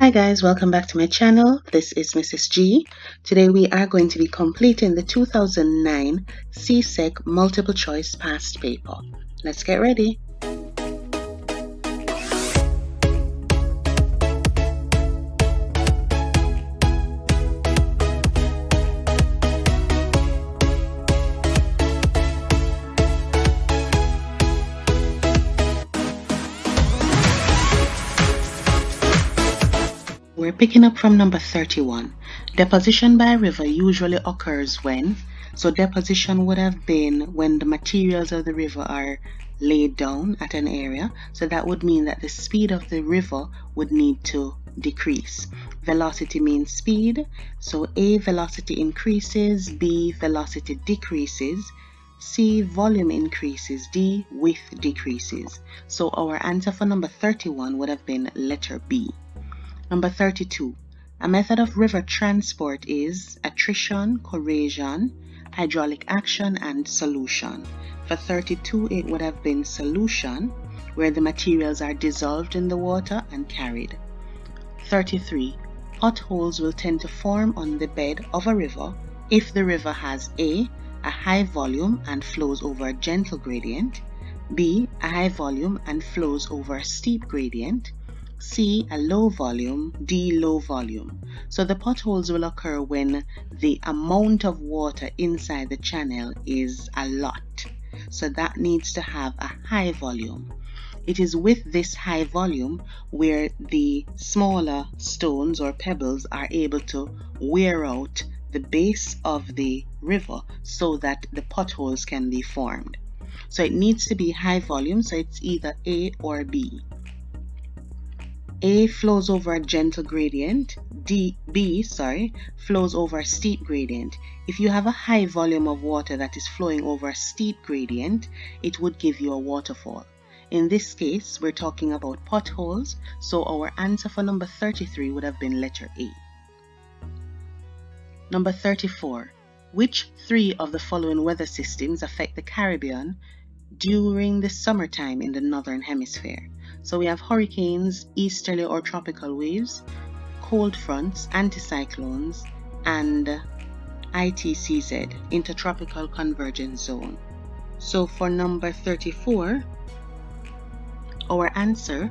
Hi guys, welcome back to my channel. This is Mrs. G. Today we are going to be completing the 2009 CSEC multiple choice past paper. Let's get ready. We're picking up from number 31. Deposition by river usually occurs when, so deposition would have been when the materials of the river are laid down at an area, so that would mean that the speed of the river would need to decrease. Velocity means speed, so A, velocity increases, B, velocity decreases, C, volume increases, D, width decreases. So our answer for number 31 would have been letter B. Number 32. A method of river transport is attrition, corrosion, hydraulic action, and solution. For 32, it would have been solution, where the materials are dissolved in the water and carried. 33. Potholes will tend to form on the bed of a river if the river has A, a high volume and flows over a gentle gradient, B, a high volume and flows over a steep gradient, C, a low volume, D, low volume. So the potholes will occur when the amount of water inside the channel is a lot. So that needs to have a high volume. It is with this high volume where the smaller stones or pebbles are able to wear out the base of the river so that the potholes can be formed. So it needs to be high volume, so it's either A or B. A flows over a gentle gradient, B flows over a steep gradient. If you have a high volume of water that is flowing over a steep gradient, it would give you a waterfall. In this case, we're talking about potholes, so our answer for number 33 would have been letter A. Number 34. Which three of the following weather systems affect the Caribbean during the summertime in the northern hemisphere? So we have hurricanes, easterly or tropical waves, cold fronts, anticyclones, and ITCZ, intertropical convergence zone. So for number 34, our answer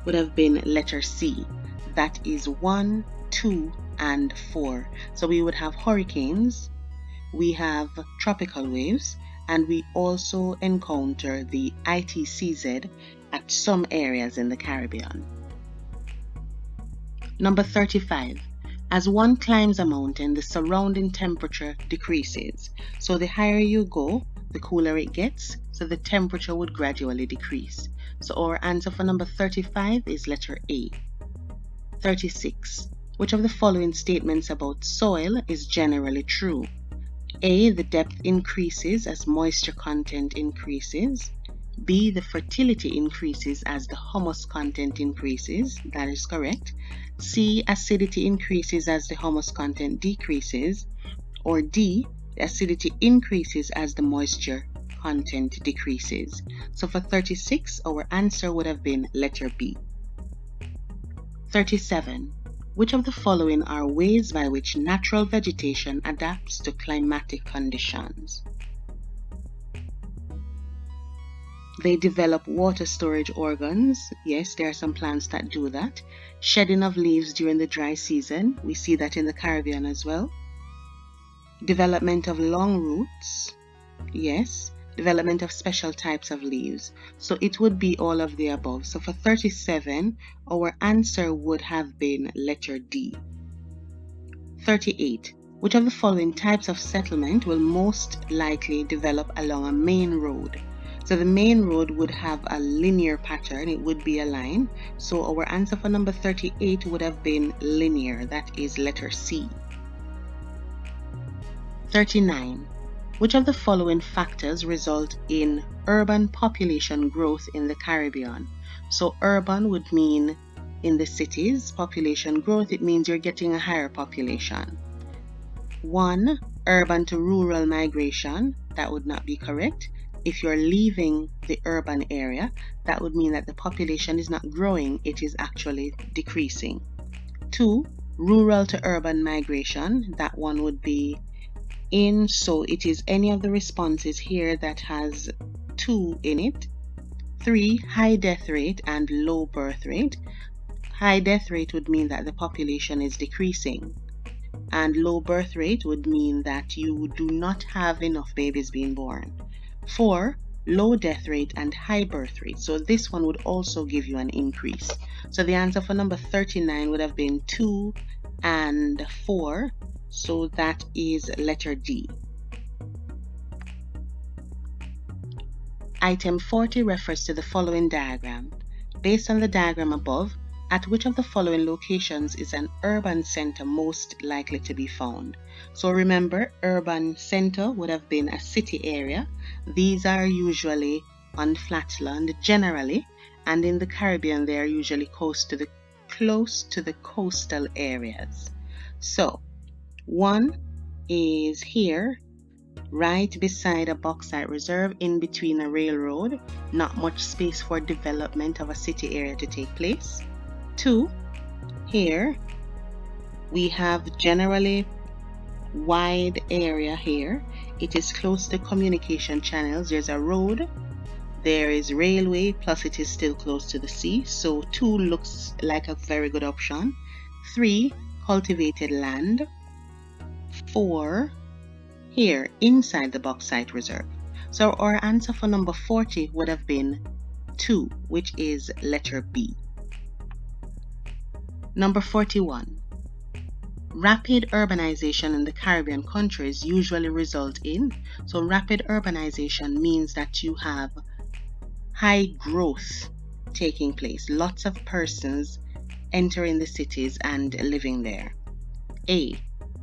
would have been letter C. That is 1, 2, and 4. So we would have hurricanes, we have tropical waves, and we also encounter the ITCZ at some areas in the Caribbean. Number 35. As one climbs a mountain, the surrounding temperature decreases. So the higher you go, the cooler it gets, so the temperature would gradually decrease. So our answer for number 35 is letter A. 36. Which of the following statements about soil is generally true? A, the depth increases as moisture content increases. B, the fertility increases as the humus content increases. That is correct. C, acidity increases as the humus content decreases. Or D, the acidity increases as the moisture content decreases. So for 36, our answer would have been letter B. 37. Which of the following are ways by which natural vegetation adapts to climatic conditions? They develop water storage organs. Yes, there are some plants that do that. Shedding of leaves during the dry season. We see that in the Caribbean as well. Development of long roots. Yes. Development of special types of leaves. So it would be all of the above. So for 37, our answer would have been letter D. 38. Which of the following types of settlement will most likely develop along a main road? So the main road would have a linear pattern, it would be a line. So our answer for number 38 would have been linear, that is letter C. 39. Which of the following factors result in urban population growth in the Caribbean? So urban would mean in the cities, population growth, it means you're getting a higher population. 1, urban to rural migration, that would not be correct. If you're leaving the urban area, that would mean that the population is not growing, it is actually decreasing. 2, rural to urban migration. That one would be in, so it is any of the responses here that has 2 in it. 3, high death rate and low birth rate. High death rate would mean that the population is decreasing, and low birth rate would mean that you do not have enough babies being born. 4, low death rate and high birth rate. So this one would also give you an increase. So the answer for number 39 would have been 2 and 4. So that is letter D. Item 40 refers to the following diagram. Based on the diagram above, at which of the following locations is an urban center most likely to be found? So remember, urban center would have been a city area. These are usually on flatland generally, and in the Caribbean they are usually close to the coastal areas. So 1 is here, right beside a bauxite reserve, in between a railroad, not much space for development of a city area to take place. 2, here we have generally wide area here. It is close to communication channels. There's a road, there is railway, plus it is still close to the sea. So 2 looks like a very good option. 3, cultivated land. 4, here inside the bauxite reserve. So our answer for number 40 would have been 2, which is letter B. Number 41. Rapid urbanization in the Caribbean countries usually result in, so rapid urbanization means that you have high growth taking place, lots of persons entering the cities and living there. A,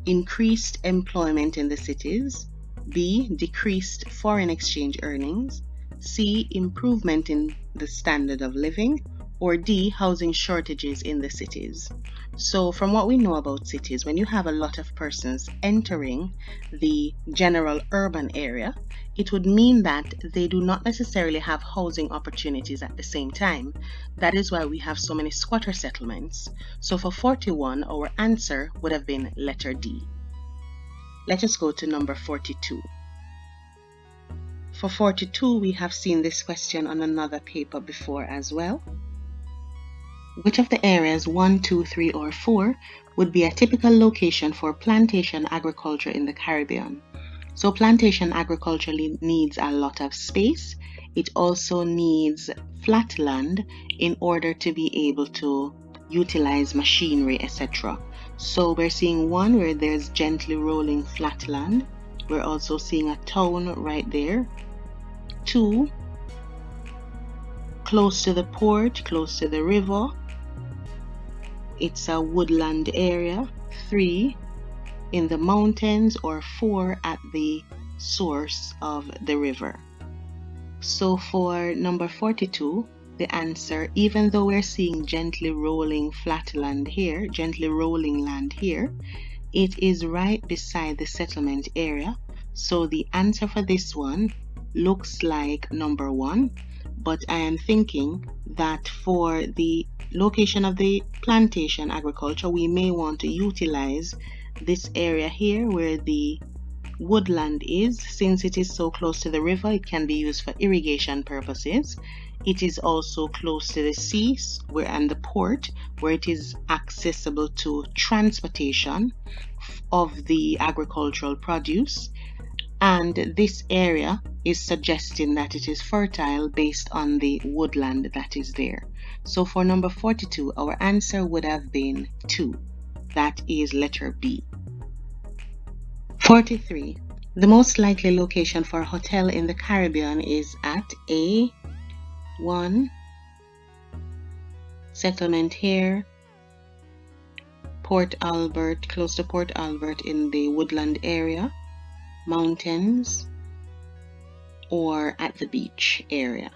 increased employment in the cities. B, decreased foreign exchange earnings. C, improvement in the standard of living. Or D, housing shortages in the cities. So from what we know about cities, when you have a lot of persons entering the general urban area, it would mean that they do not necessarily have housing opportunities at the same time. That is why we have so many squatter settlements. So for 41, our answer would have been letter D. Let us go to number 42. For 42, we have seen this question on another paper before as well. Which of the areas 1, 2, 3, or 4 would be a typical location for plantation agriculture in the Caribbean? So plantation agriculture needs a lot of space. It also needs flat land in order to be able to utilize machinery, etc. So we're seeing 1 where there's gently rolling flat land. We're also seeing a town right there. 2, close to the port, close to the river. It's a woodland area. 3, in the mountains, or 4, at the source of the river. So for number 42, the answer, even though we're seeing gently rolling flat land here, gently rolling land here, it is right beside the settlement area. So the answer for this one looks like number 1, but I am thinking that for the location of the plantation agriculture, we may want to utilize this area here where the woodland is. Since it is so close to the river, it can be used for irrigation purposes. It is also close to the sea and the port, where it is accessible to transportation of the agricultural produce. And this area is suggesting that it is fertile based on the woodland that is there. So for number 42, our answer would have been 2. That is letter B. 43. The most likely location for a hotel in the Caribbean is at A, 1, settlement here, Port Albert, close to Port Albert in the woodland area, mountains, or at the beach area.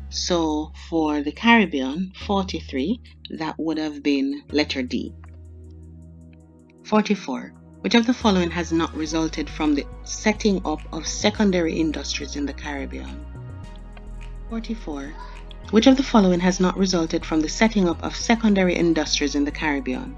So for the Caribbean, 43, that would have been letter D. 44. Which of the following has not resulted from the setting up of secondary industries in the Caribbean? 44. Which of the following has not resulted from the setting up of secondary industries in the Caribbean?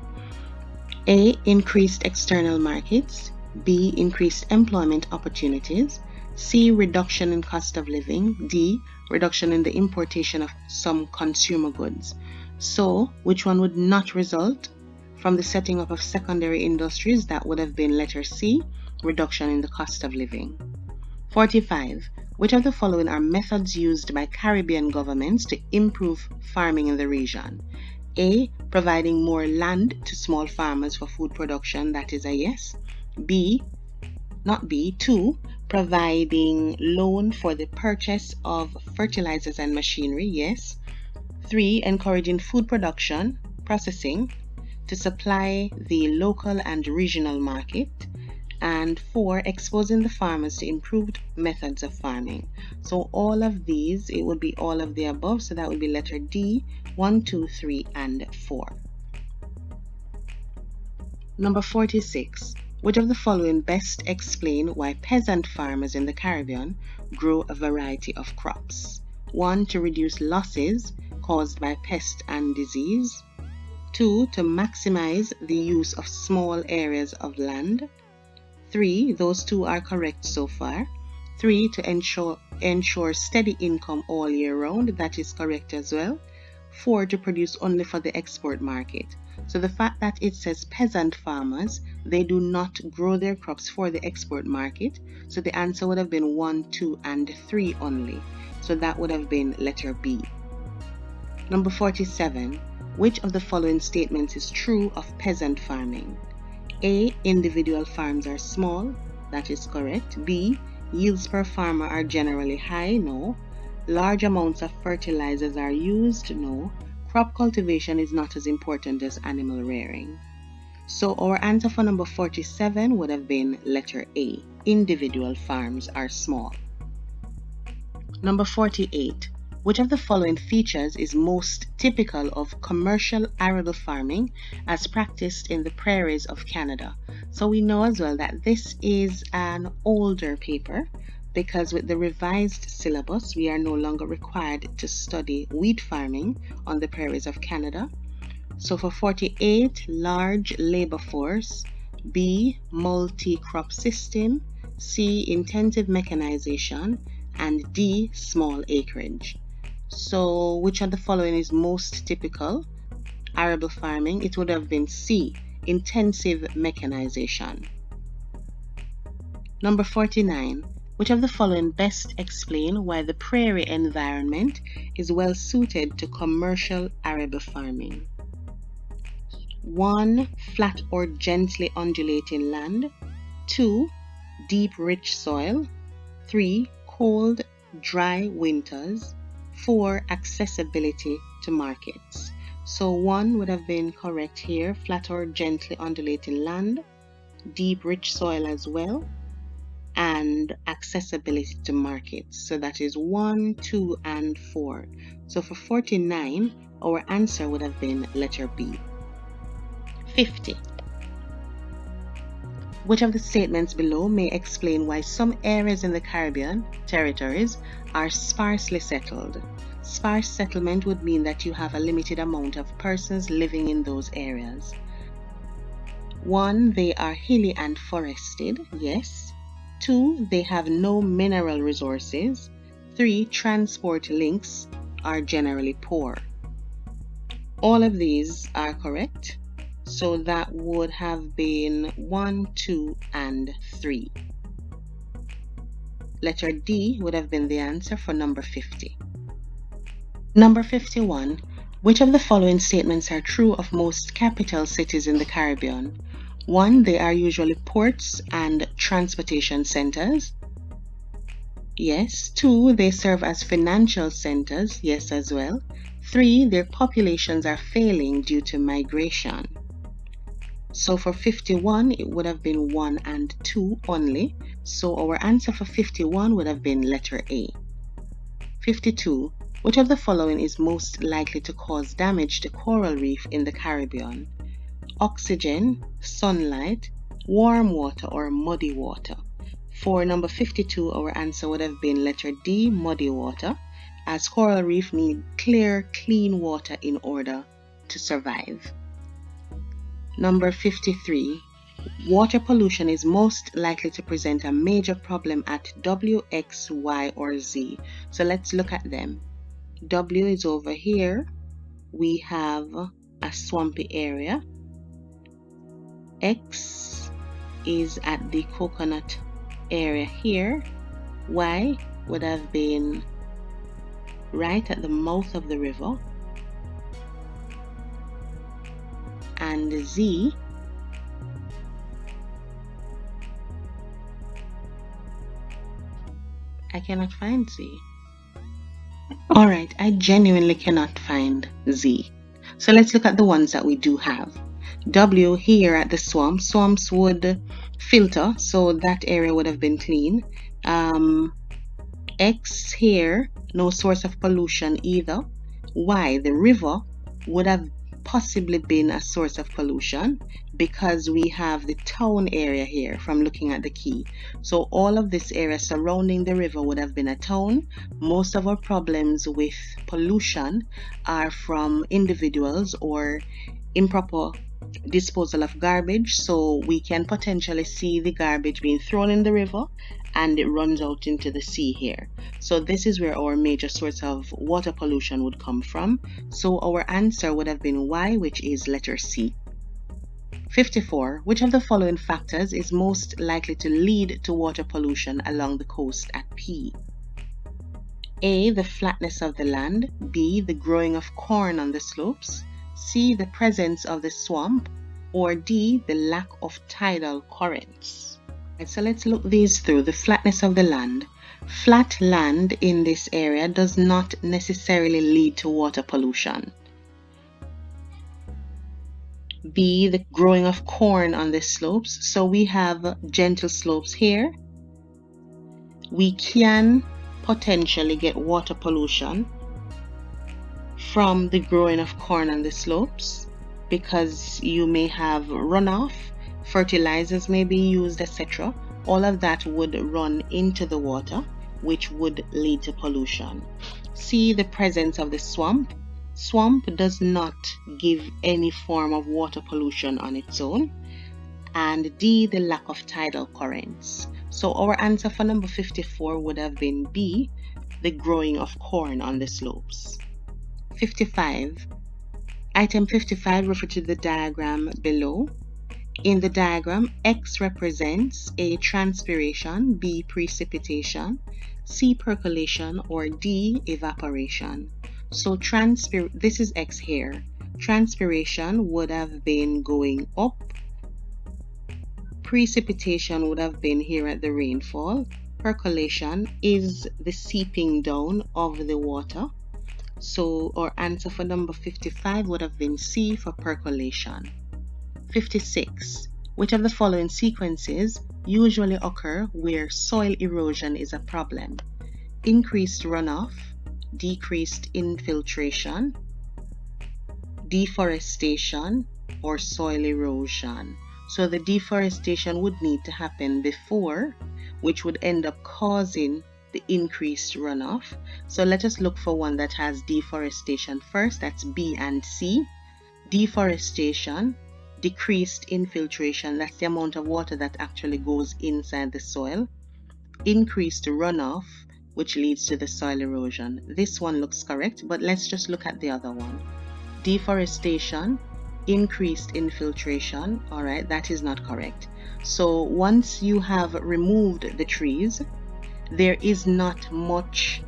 A. Increased external markets. B. Increased employment opportunities. C. Reduction in cost of living. D. Reduction in the importation of some consumer goods. So, which one would not result from the setting up of secondary industries? That would have been letter C. Reduction in the cost of living. 45. Which of the following are methods used by Caribbean governments to improve farming in the region? A. Providing more land to small farmers for food production. That is a yes. B. Not B. 2. Providing loan for the purchase of fertilizers and machinery. Yes. 3. Encouraging food production, processing to supply the local and regional market. And 4. Exposing the farmers to improved methods of farming. So all of these, it would be all of the above. So that would be letter D, 1, 2, 3, and 4. Number 46. Which of the following best explain why peasant farmers in the Caribbean grow a variety of crops? 1. To reduce losses caused by pest and disease. 2. To maximize the use of small areas of land. 3. Those two are correct so far. 3. To ensure steady income all year round. That is correct as well. 4. To produce only for the export market. So the fact that it says peasant farmers, they do not grow their crops for the export market. So the answer would have been 1, 2, and 3 only. So that would have been letter B. Number 47. Which of the following statements is true of peasant farming? A. Individual farms are small. That is correct. B. Yields per farmer are generally high. No. Large amounts of fertilizers are used. No. Crop cultivation is not as important as animal rearing. So our answer for number 47 would have been letter A. Individual farms are small. Number 48. Which of the following features is most typical of commercial arable farming as practiced in the prairies of Canada? So we know as well that this is an older paper because with the revised syllabus, we are no longer required to study wheat farming on the prairies of Canada. So for 48, large labor force. B, multi-crop system. C, intensive mechanization. And D, small acreage. So which of the following is most typical arable farming? It would have been C, intensive mechanization. Number 49. Which of the following best explain why the prairie environment is well suited to commercial arable farming? 1. Flat or gently undulating land. 2. Deep rich soil. 3. Cold, dry winters. 4. Accessibility to markets. So 1 would have been correct here, flat or gently undulating land, deep rich soil as well, and accessibility to markets. So that is 1, 2, and 4. So for 49, our answer would have been letter B. 50. Which of the statements below may explain why some areas in the Caribbean territories are sparsely settled? Sparse settlement would mean that you have a limited amount of persons living in those areas. 1. They are hilly and forested. Yes. 2. They have no mineral resources. 3. Transport links are generally poor. All of these are correct. So that would have been 1, 2, and 3. Letter D would have been the answer for number 50. Number 51. Which of the following statements are true of most capital cities in the Caribbean? 1. They are usually ports and transportation centers. Yes. 2. They serve as financial centers. Yes as well. 3. Their populations are failing due to migration. So for 51, it would have been 1 and 2 only. So our answer for 51 would have been letter A. 52. Which of the following is most likely to cause damage to coral reef in the Caribbean? Oxygen, sunlight, warm water, or muddy water? For number 52, our answer would have been letter D, muddy water. as coral reef need clear, clean water in order to survive. Number 53. Water pollution is most likely to present a major problem at W, X, Y, or Z. So let's look at them. W is over here. We have a swampy area. X is at the coconut area here. Y would have been right at the mouth of the river. And Z I cannot find Z. Alright, I genuinely cannot find Z. So let's look at the ones that we do have. W here at the swamp. Swamps would filter, so that area would have been clean. X here, no source of pollution either. Y, the river, would have possibly been a source of pollution because we have the town area here from looking at the key. So all of this area surrounding the river would have been a town. Most of our problems with pollution are from individuals or improper disposal of garbage, so we can potentially see the garbage being thrown in the river and it runs out into the sea here. So this is where our major source of water pollution would come from. So our answer would have been Y, which is letter C. 54. Which of the following factors is most likely to lead to water pollution along the coast at P? A, the flatness of the land. B, the growing of corn on the slopes. C, the presence of the swamp. Or D, the lack of tidal currents. Right, so let's look these through. The flatness of the land. Flat land in this area does not necessarily lead to water pollution. B, the growing of corn on the slopes. So we have gentle slopes here. We can potentially get water pollution from the growing of corn on the slopes because you may have runoff, fertilizers may be used, etc. All of that would run into the water, which would lead to pollution. C, the presence of the swamp. Swamp does not give any form of water pollution on its own. And D, the lack of tidal currents. So our answer for number 54 would have been B, the growing of corn on the slopes. 55. Item 55 refers to the diagram below. In the diagram, X represents A, transpiration, B, precipitation, C, percolation, or D, evaporation. So this is X here. Transpiration would have been going up. Precipitation would have been here at the rainfall. Percolation is the seeping down of the water. So our answer for number 55 would have been C, for percolation. 56. Which of the following sequences usually occur where soil erosion is a problem? Increased runoff, decreased infiltration, deforestation, or soil erosion. So the deforestation would need to happen before, which would end up causing the increased runoff. So let us look for one that has deforestation first. That's B and C. Deforestation, decreased infiltration, that's the amount of water that actually goes inside the soil. Increased runoff, which leads to the soil erosion. This one looks correct, but let's just look at the other one. Deforestation, increased infiltration. All right, that is not correct. So once you have removed the trees, there is not much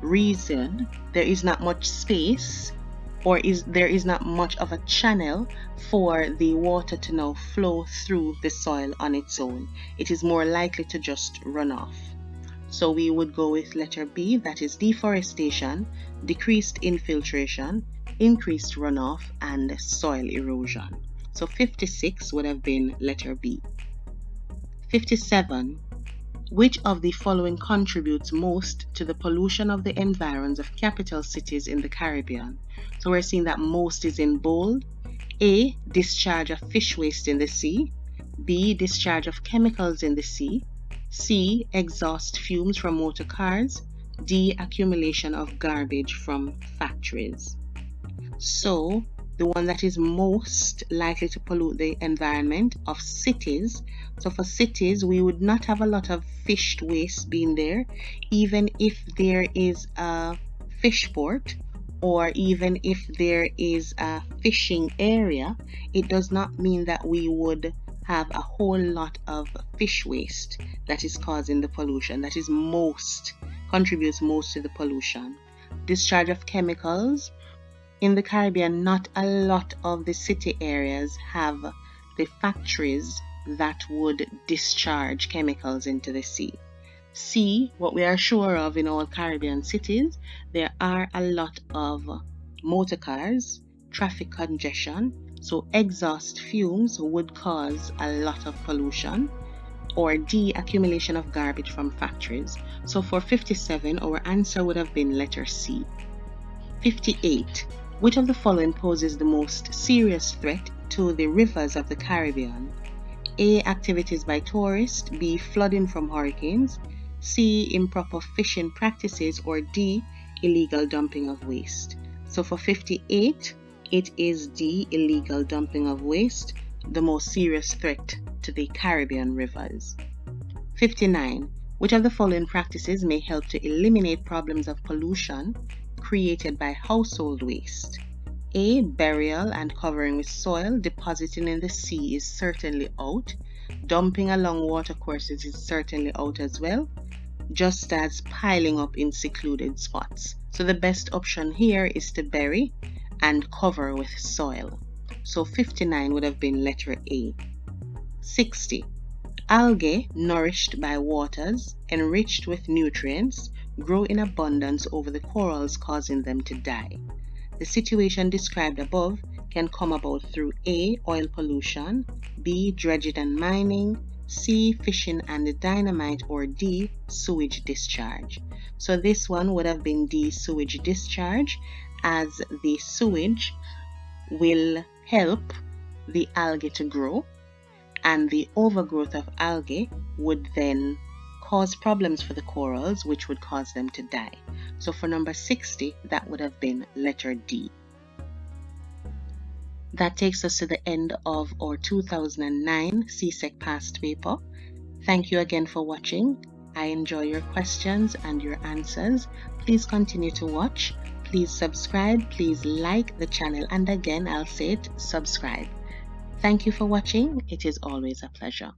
reason, there is not much space, or there is not much of a channel for the water to now flow through the soil on its own. It is more likely to just run off. So we would go with letter B, that is deforestation, decreased infiltration, increased runoff, and soil erosion. So 56 would have been letter B. 57. Which of the following contributes most to the pollution of the environs of capital cities in the Caribbean? So we're seeing that most is in bold. A, discharge of fish waste in the sea. B, discharge of chemicals in the sea. C, exhaust fumes from motor cars. D. Accumulation of garbage from factories. So, the one that is most likely to pollute the environment of cities. So, for cities, we would not have a lot of fish waste being there, even if there is a fish port or even if there is a fishing area. It does not mean that we would have a whole lot of fish waste that is causing the pollution, that is contributes most to the pollution. Discharge of chemicals in the Caribbean, not a lot of the city areas have the factories that would discharge chemicals into the sea. C, what we are sure of in all Caribbean cities, there are a lot of motor cars, traffic congestion, so exhaust fumes would cause a lot of pollution. Or D, accumulation of garbage from factories. So for 57, our answer would have been letter C. 58. Which of the following poses the most serious threat to the rivers of the Caribbean? A. Activities by tourists. B. Flooding from hurricanes. C. Improper fishing practices. Or D. Illegal dumping of waste. So for 58, it is D. Illegal dumping of waste, the most serious threat to the Caribbean rivers. 59. Which of the following practices may help to eliminate problems of pollution created by household waste? A. Burial and covering with soil. Depositing in the sea is certainly out. Dumping along watercourses is certainly out as well, just as piling up in secluded spots. So the best option here is to bury and cover with soil. So 59 would have been letter A. 60. Algae, nourished by waters, enriched with nutrients, grow in abundance over the corals, causing them to die. The situation described above can come about through A. Oil pollution, B. Dredging and mining, C. Fishing and dynamite, or D. Sewage discharge. So this one would have been D. Sewage discharge, as the sewage will help the algae to grow, and the overgrowth of algae would then cause problems for the corals, which would cause them to die. So for number 60, that would have been letter D. That takes us to the end of our 2009 CSEC past paper. Thank you again for watching. I enjoy your questions and your answers. Please continue to watch. Please subscribe. Please like the channel. And again, I'll say it, subscribe. Thank you for watching. It is always a pleasure.